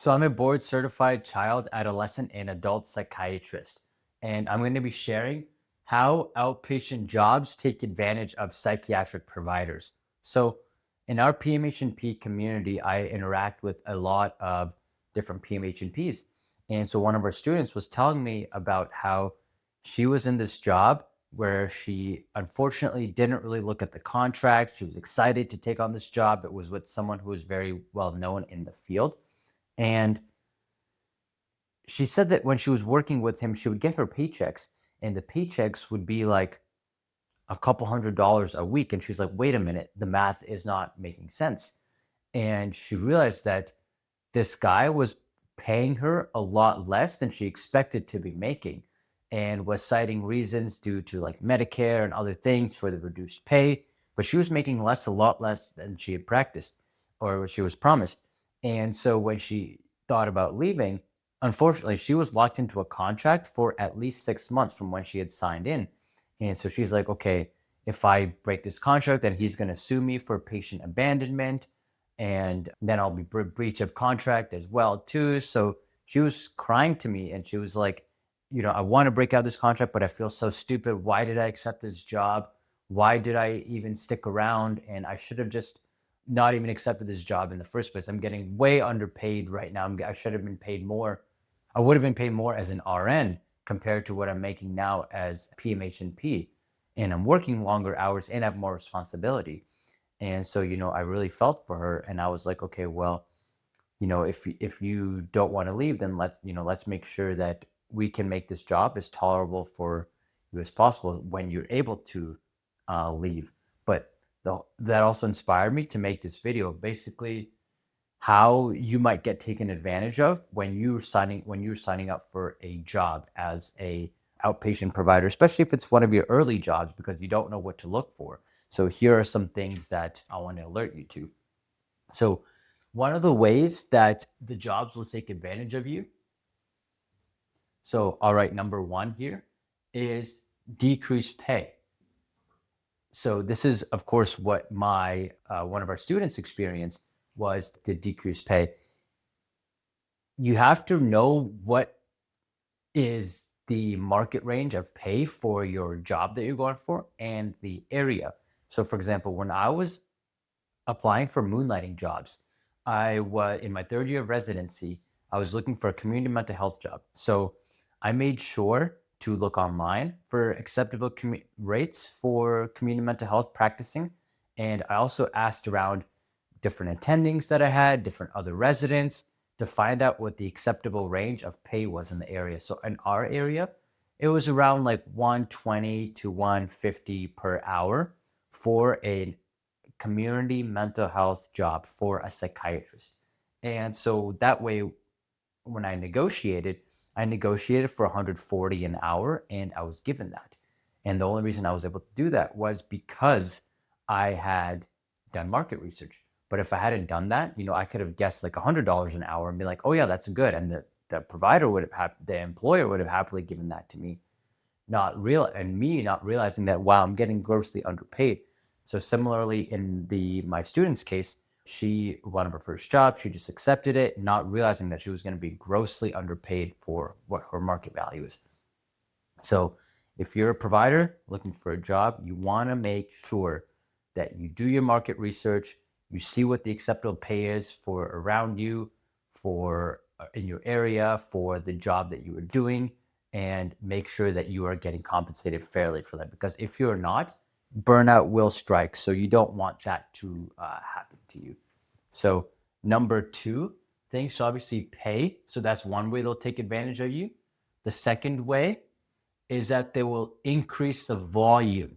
So I'm a board certified child, adolescent, and adult psychiatrist, and I'm going to be sharing how outpatient jobs take advantage of psychiatric providers. So in our PMHNP community, I interact with a lot of different PMHNPs. And so one of our students was telling me about how she was in this job where she unfortunately didn't really look at the contract. She was excited to take on this job. It was with someone who was very well known in the field. And she said that when she was working with him, she would get her paychecks, and the paychecks would be like a couple $100s a week. And she's like, wait a minute, the math is not making sense. And she realized that this guy was paying her a lot less than she expected to be making, and was citing reasons due to like Medicare and other things for the reduced pay. But she was making less, a lot less than she had practiced or what she was promised. And so when she thought about leaving, unfortunately, she was locked into a contract for at least 6 months from when she had signed in. And so she's like, okay, if I break this contract, then he's going to sue me for patient abandonment, and then I'll be breach of contract as well too. So she was crying to me, and she was like, I want to break out this contract, but I feel so stupid. Why did I accept this job? Why did I even stick around? And I should have just not even accepted this job in the first place. I'm getting way underpaid right now. I should have been paid more. I would have been paid more as an RN compared to what I'm making now as PMHNP. And I'm working longer hours and have more responsibility. And so, I really felt for her, and I was like, okay, well, if you don't want to leave, then let's make sure that we can make this job as tolerable for you as possible when you're able to leave. But that also inspired me to make this video, basically how you might get taken advantage of when you're signing up for a job as a outpatient provider, especially if it's one of your early jobs, because you don't know what to look for. So here are some things that I want to alert you to. So one of the ways that the jobs will take advantage of you. So, all right, number one here is decreased pay. So this is, of course, what my one of our students experienced, was the decreased pay. You have to know what is the market range of pay for your job that you're going for and the area. So, for example, when I was applying for moonlighting jobs, I was in my third year of residency. I was looking for a community mental health job. So I made sure to look online for acceptable rates for community mental health practicing. And I also asked around different attendings that I had, different other residents, to find out what the acceptable range of pay was in the area. So in our area, it was around like 120 to 150 per hour for a community mental health job for a psychiatrist. And so that way, when I negotiated for 140 an hour, and I was given that. And the only reason I was able to do that was because I had done market research. But if I hadn't done that, I could have guessed like $100 an hour and be like, oh yeah, that's good. And the provider the employer would have happily given that to me, not realizing that, wow, I'm getting grossly underpaid. So similarly, in my student's case, one of her first jobs, she just accepted it, not realizing that she was going to be grossly underpaid for what her market value is. So if you're a provider looking for a job, you want to make sure that you do your market research, you see what the acceptable pay is for around you, for in your area, for the job that you are doing, and make sure that you are getting compensated fairly for that. Because if you're not, burnout will strike. So you don't want that to happen to you. So number two thing, so obviously pay. So that's one way they'll take advantage of you. The second way is that they will increase the volume.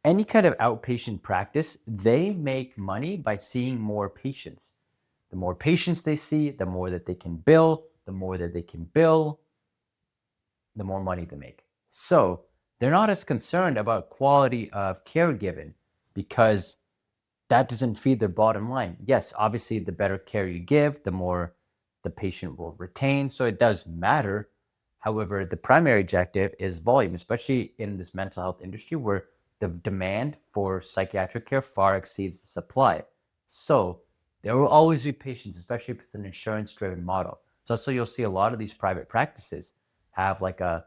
Any kind of outpatient practice, they make money by seeing more patients. The more patients they see, the more that they can bill, the more that they can bill, the more money they make. So they're not as concerned about quality of care given, because that doesn't feed their bottom line. Yes, obviously, the better care you give, the more the patient will retain. So it does matter. However, the primary objective is volume, especially in this mental health industry where the demand for psychiatric care far exceeds the supply. So There will always be patients, especially if it's an insurance-driven model. So you'll see a lot of these private practices have like a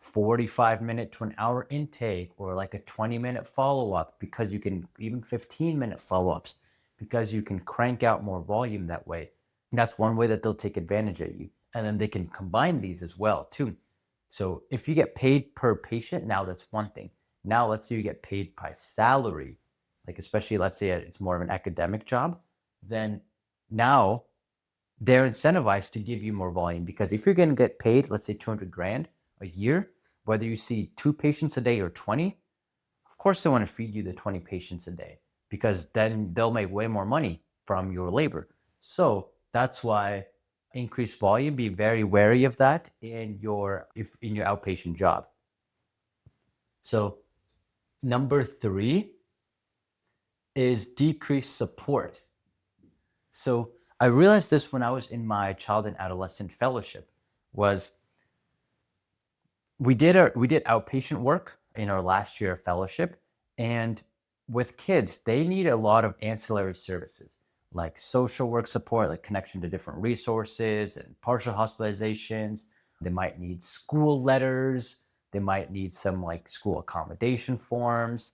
45-minute to an hour intake or like a 20-minute follow-up, because you can even 15-minute follow-ups, because you can crank out more volume that way. And that's one way that they'll take advantage of you. And then they can combine these as well too. So if you get paid per patient, now that's one thing. Now let's say you get paid by salary, like especially let's say it's more of an academic job, then now they're incentivized to give you more volume, because if you're going to get paid, let's say 200 grand a year, whether you see 2 patients a day or 20, of course they want to feed you the 20 patients a day, because then they'll make way more money from your labor. So that's why increased volume, be very wary of that in your outpatient job. So number 3 is decreased support. So I realized this when I was in my child and adolescent fellowship. Was we did outpatient work in our last year of fellowship, and with kids, they need a lot of ancillary services like social work support, like connection to different resources and partial hospitalizations. They might need school letters. They might need some like school accommodation forms,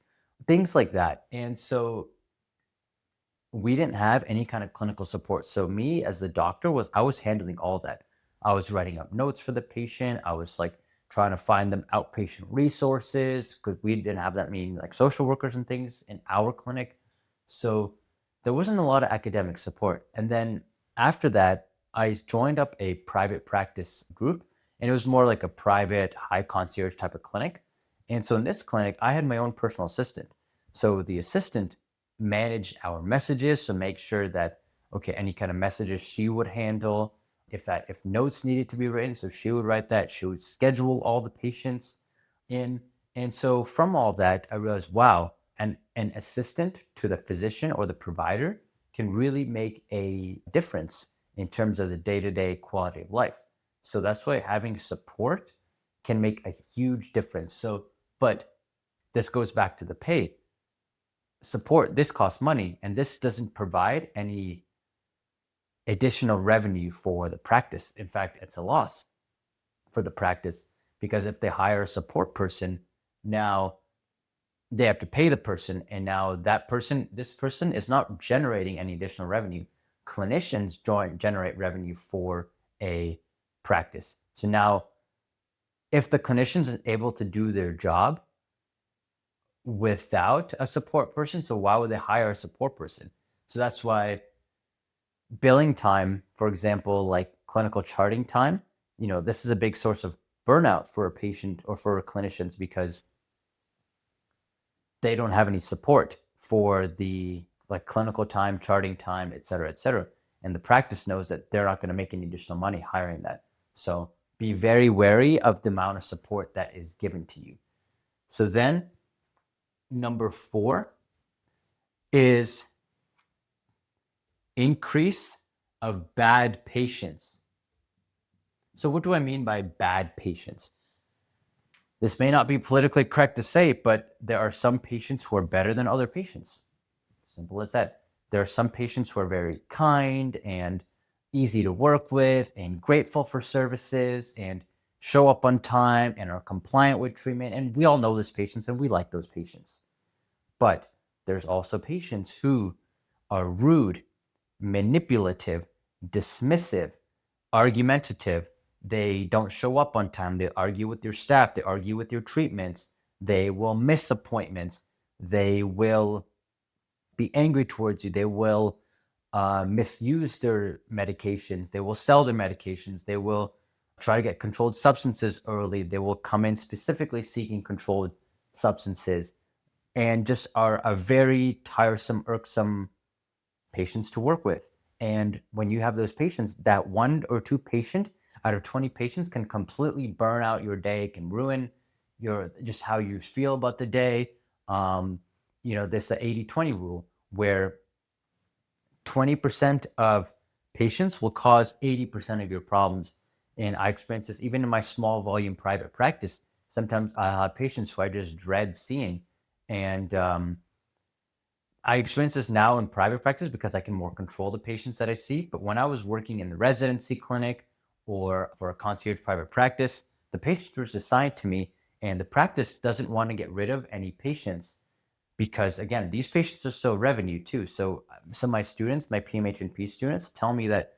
things like that. And so we didn't have any kind of clinical support. So me as the doctor I was handling all that. I was writing up notes for the patient. I was like trying to find them outpatient resources, because we didn't have that many like social workers and things in our clinic. So there wasn't a lot of academic support. And then after that, I joined up a private practice group, and it was more like a private high concierge type of clinic. And so in this clinic, I had my own personal assistant. So the assistant managed our messages, so make sure that, okay, any kind of messages she would handle. If notes needed to be written, so she would write that. She would schedule all the patients in. And so from all that, I realized, wow, an assistant to the physician or the provider can really make a difference in terms of the day-to-day quality of life. So that's why having support can make a huge difference. So, but this goes back to the pay. Support, this costs money, and this doesn't provide any additional revenue for the practice. In fact, it's a loss for the practice, because if they hire a support person, now they have to pay the person, and now this person is not generating any additional revenue. Clinicians generate revenue for a practice. So now if the clinicians is able to do their job without a support person, so why would they hire a support person? So that's why billing time, for example, like clinical charting time, this is a big source of burnout for a patient or for clinicians, because they don't have any support for the like clinical time, charting time, et cetera, et cetera. And the practice knows that they're not going to make any additional money hiring that. So be very wary of the amount of support that is given to you. So then number 4 is increase of bad patients. So what do I mean by bad patients? This may not be politically correct to say, but there are some patients who are better than other patients. Simple as that. There are some patients who are very kind and easy to work with and grateful for services and show up on time and are compliant with treatment. And we all know those patients and we like those patients. But there's also patients who are rude, manipulative, dismissive, argumentative. They don't show up on time. They argue with your staff. They argue with your treatments. They will miss appointments. They will be angry towards you. They will misuse their medications. They will sell their medications. They will try to get controlled substances early. They will come in specifically seeking controlled substances, and just are a very tiresome, irksome patients to work with. And when you have those patients, that 1 or 2 patient out of 20 patients can completely burn out your day, can ruin just how you feel about the day. There's the 80-20 rule, where 20% of patients will cause 80% of your problems. And I experience this even in my small volume private practice. Sometimes I have patients who I just dread seeing. And I experience this now in private practice because I can more control the patients that I see. But when I was working in the residency clinic or for a concierge private practice, the patients were assigned to me, and the practice doesn't want to get rid of any patients because, again, these patients are so revenue too. So some of my students, my PMHNP students, tell me that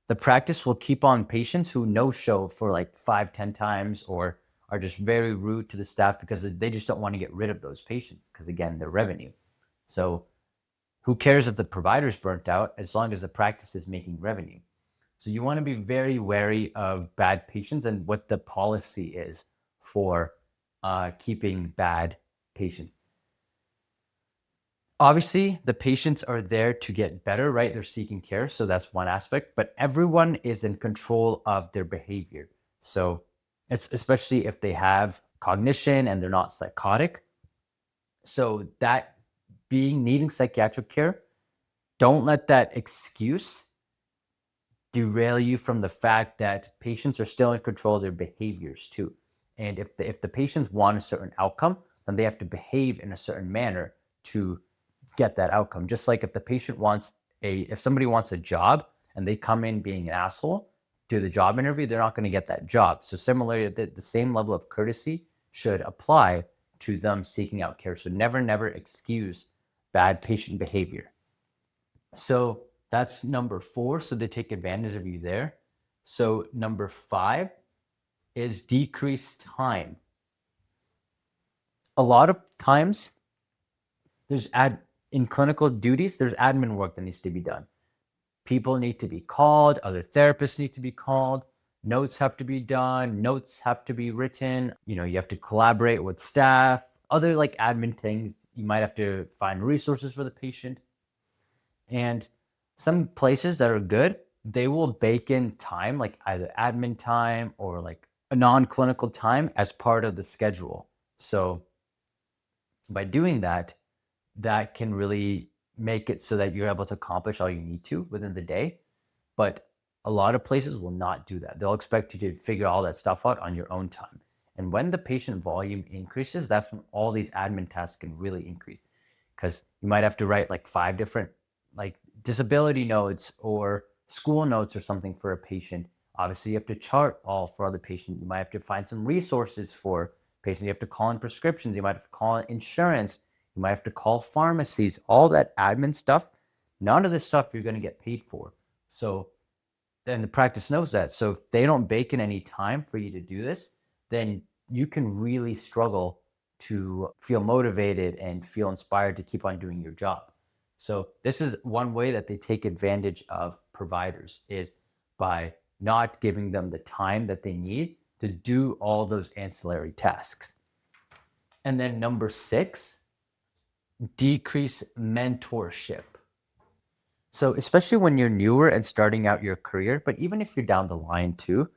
the practice will keep on patients who no show for like 5, 10 times or are just very rude to the staff because they just don't want to get rid of those patients because, again, they're revenue. So who cares if the provider's burnt out as long as the practice is making revenue? So you want to be very wary of bad patients and what the policy is for keeping bad patients. Obviously, the patients are there to get better, right? They're seeking care. So that's one aspect, but everyone is in control of their behavior. So it's especially if they have cognition and they're not psychotic. So that needing psychiatric care, don't let that excuse derail you from the fact that patients are still in control of their behaviors too. And if the patients want a certain outcome, then they have to behave in a certain manner to get that outcome. Just like if the patient wants if somebody wants a job and they come in being an asshole, do the job interview, they're not going to get that job. So similarly, the same level of courtesy should apply to them seeking out care. So never excuse bad patient behavior. So that's number 4. So they take advantage of you there. So number 5 is decrease time. A lot of times in clinical duties, there's admin work that needs to be done. People need to be called, other therapists need to be called, notes have to be done, notes have to be written, you have to collaborate with staff, other like admin things. You might have to find resources for the patient. And some places that are good, they will bake in time, like either admin time or like a non-clinical time as part of the schedule. So by doing that, that can really make it so that you're able to accomplish all you need to within the day. But a lot of places will not do that. They'll expect you to figure all that stuff out on your own time. And when the patient volume increases, that's when all these admin tasks can really increase, because you might have to write like 5 different like disability notes or school notes or something for a patient. Obviously, you have to chart all for the patient. You might have to find some resources for patients. You have to call in prescriptions. You might have to call in insurance. You might have to call pharmacies, all that admin stuff. None of this stuff you're going to get paid for. So then the practice knows that. So if they don't bake in any time for you to do this, then you can really struggle to feel motivated and feel inspired to keep on doing your job. So this is one way that they take advantage of providers, is by not giving them the time that they need to do all those ancillary tasks. And then number 6, decrease mentorship. So especially when you're newer and starting out your career, but even if you're down the line too,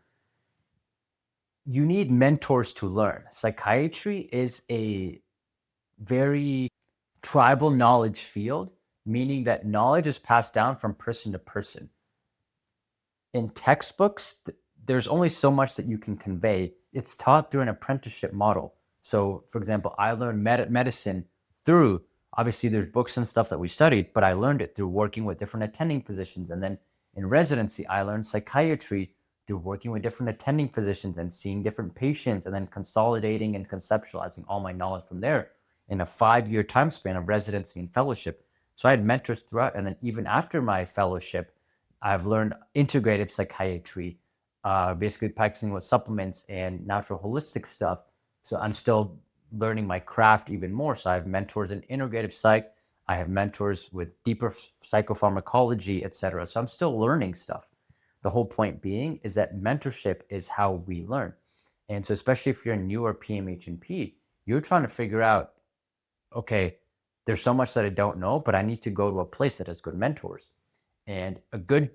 you need mentors to learn. Psychiatry is a very tribal knowledge field, meaning that knowledge is passed down from person to person. In textbooks, there's only so much that you can convey. It's taught through an apprenticeship model. So, for example, I learned medicine through, obviously there's books and stuff that we studied, but I learned it through working with different attending physicians. And then in residency, I learned psychiatry through working with different attending physicians and seeing different patients, and then consolidating and conceptualizing all my knowledge from there in a 5-year time span of residency and fellowship. So I had mentors throughout. And then even after my fellowship, I've learned integrative psychiatry, basically practicing with supplements and natural holistic stuff. So I'm still learning my craft even more. So I have mentors in integrative psych. I have mentors with deeper psychopharmacology, etc. So I'm still learning stuff. The whole point being is that mentorship is how we learn. And so especially if you're a newer PMHNP, you're trying to figure out, okay, there's so much that I don't know, but I need to go to a place that has good mentors. And a good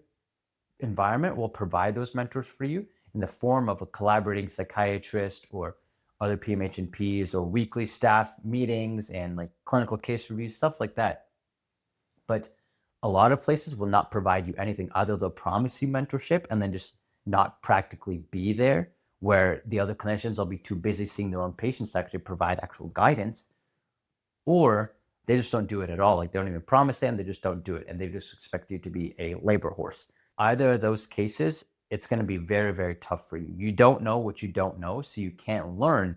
environment will provide those mentors for you in the form of a collaborating psychiatrist or other PMHNPs, or weekly staff meetings and like clinical case reviews, stuff like that. But a lot of places will not provide you anything other. They'll promise you mentorship and then just not practically be there, where the other clinicians will be too busy seeing their own patients to actually provide actual guidance. Or they just don't do it at all. Like they don't even promise it, and they just don't do it. And they just expect you to be a labor horse. Either of those cases, it's going to be very, very tough for you. You don't know what you don't know, so you can't learn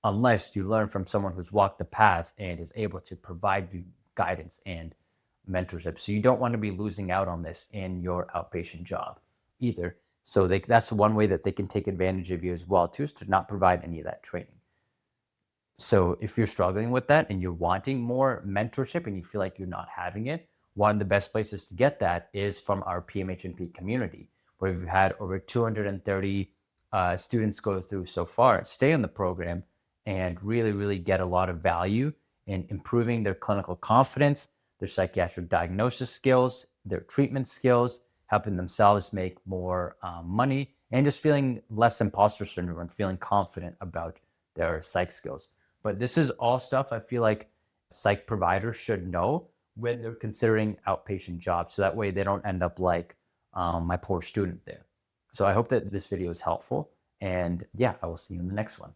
unless you learn from someone who's walked the path and is able to provide you guidance and mentorship. So you don't want to be losing out on this in your outpatient job either. So that's one way that they can take advantage of you as well, too, is to not provide any of that training. So if you're struggling with that and you're wanting more mentorship and you feel like you're not having it, one of the best places to get that is from our PMHNP community, where we've had over 230 students go through so far, stay in the program, and really, really get a lot of value in improving their clinical confidence, their psychiatric diagnosis skills, their treatment skills, helping themselves make more money, and just feeling less imposter syndrome and feeling confident about their psych skills. But this is all stuff I feel like psych providers should know when they're considering outpatient jobs. So that way they don't end up like my poor student there. So I hope that this video is helpful. And yeah, I will see you in the next one.